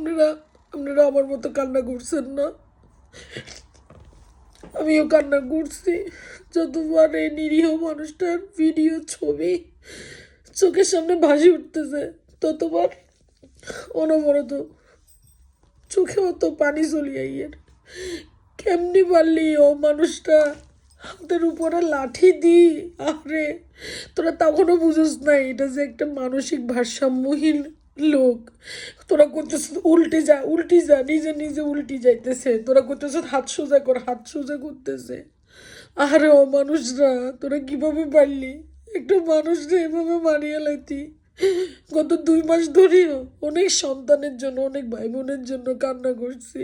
আপনারা আপনারা আমার মতো কান্না করছেন না, আমিও কান্না করছি। যতবার এই নিরীহ মানুষটার ভিডিও ছবি চোখের সামনে ভাসি উঠতেছে, ততবার অনবরত চোখে অত পানি চলিয়ে আইয়ের। কেমনি পারলি ও মানুষটা হাতের উপরে লাঠি দি? আরে তোরা তখনও বুঝোস না এটা যে একটা মানসিক ভারসাম্যহীন লোক। তোরা করতেছ উল্টি যা, নিজে নিজে উল্টি যাইতেছে। তোরা করতেছ হাত সোজা কর, হাত সোজা করতেছে। আরে ও মানুষরা, তোরা কিভাবে পারলি একটা মানুষরা এভাবে মারিয়ে লাইতি? গত 2 মাস ধরেও অনেক সন্তানের জন্য, অনেক ভাই বোনের জন্য কান্না করছি।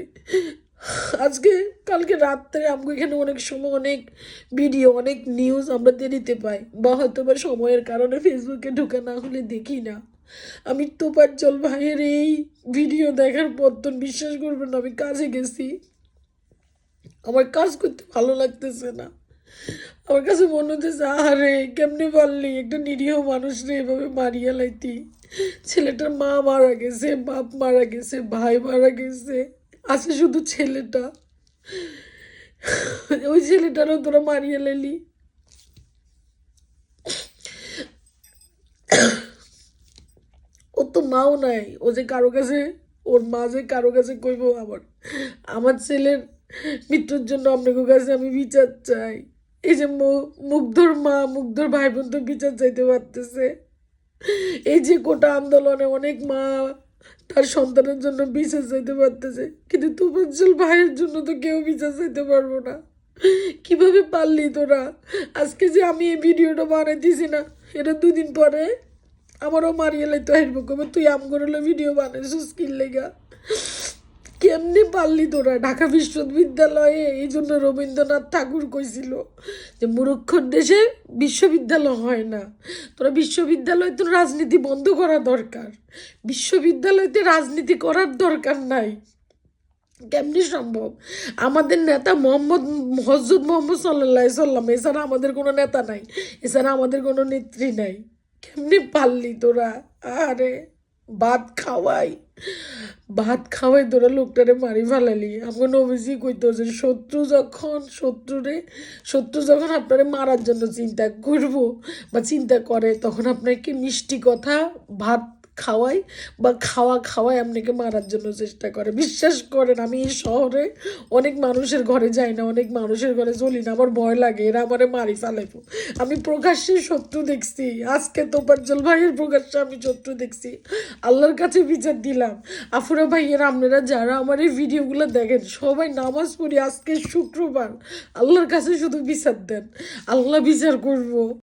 আজকে কালকে রাত্রে আমাকে এখানে অনেক সময় অনেক ভিডিও, অনেক নিউজ আমরা দেরিতে পাই, বা হয়তো বা সময়ের কারণে ফেসবুকে ঢোকা না হলে দেখি না। আমি তোফাজ্জল ভাইয়ের এই ভিডিও দেখার পর তো বিশ্বাস করবেন না, আমি কাজে গেছি, আমার কাজ করতে ভালো লাগতেছে না। আমার কাছে মনে হচ্ছে আরে কেমনে পারলি একটা নিরীহ মানুষরে এভাবে মারিয়া লাইতি? ছেলেটার মা মারা গেছে, বাপ মারা গেছে, ভাই মারা গেছে, আছে শুধু ছেলেটা। ওই ছেলেটারও তোরা মারিয়া লাইলি। ও তো মাও নাই, ও যে কারো কাছে, ওর মা যে কারো কাছে কইব আমার ছেলের মৃত্যুর জন্য আপনাদের কাছে আমি বিচার চাই। এই যে মুগ্ধর মা, মুগ্ধর ভাই বোন তো বিচার চাইতে পারতেছে। এই যে কোটা আন্দোলনে অনেক মা তার সন্তানের জন্য বিচার চাইতে পারতেছে, কিন্তু তোফাজ্জল ভাইয়ের জন্য তো কেউ বিচার চাইতে পারবো না। কিভাবে পারলি তোরা? আজকে যে আমি এই ভিডিওটা বানাইতেছি না, এটা 2 দিন পরে আমারও মারিয়ে লাইতো হারবো, কবে তুই আমগরলে ভিডিও বানাইছিস কি লেগা? কেমনি পারলি তোরা? ঢাকা বিশ্ববিদ্যালয়ে এই জন্য রবীন্দ্রনাথ ঠাকুর কইছিল যে মূর্খর দেশে বিশ্ববিদ্যালয় হয় না। তোরা বিশ্ববিদ্যালয়ে তো রাজনীতি বন্ধ করা দরকার, বিশ্ববিদ্যালয়তে রাজনীতি করার দরকার নাই। কেমনি সম্ভব? আমাদের নেতা হজরত মোহাম্মদ সাল্লাল্লাহু আলাইহি সাল্লাম, এছাড়া আমাদের কোনো নেতা নাই, এছাড়া আমাদের কোনো নেত্রী নাই। কেমনি পারলি তোরা? আরে ভাত খাওয়াই তোরা লোকটারে মারি ফেলালি। আমার নবীজি কইতো যে শত্রু যখন আপনারে মারার জন্য চিন্তা করবো বা চিন্তা করে, তখন আপনাকে মিষ্টি কথা ভাত খাওয়াই বা খাওয়াই আপনাকে মারার জন্য চেষ্টা করে। বিশ্বাস করেন, আমি এই শহরে অনেক মানুষের ঘরে যাই না, অনেক মানুষের ঘরে চলি না, আমার ভয় লাগে এরা আমারে মারি ফেলাইব। আমি প্রকাশ্যে শত্রু দেখছি, আজকে তোফাজ্জল ভাইয়ের প্রকাশ্যে আমি শত্রু দেখছি। আল্লাহর কাছে বিচার দিলাম। আফুরা ভাইয়ের আপনারা যারা আমার এই ভিডিওগুলো দেখেন, সবাই নামাজ পড়ি, আজকে শুক্রবার, আল্লাহর কাছে শুধু বিচার দেন, আল্লাহ বিচার করবো।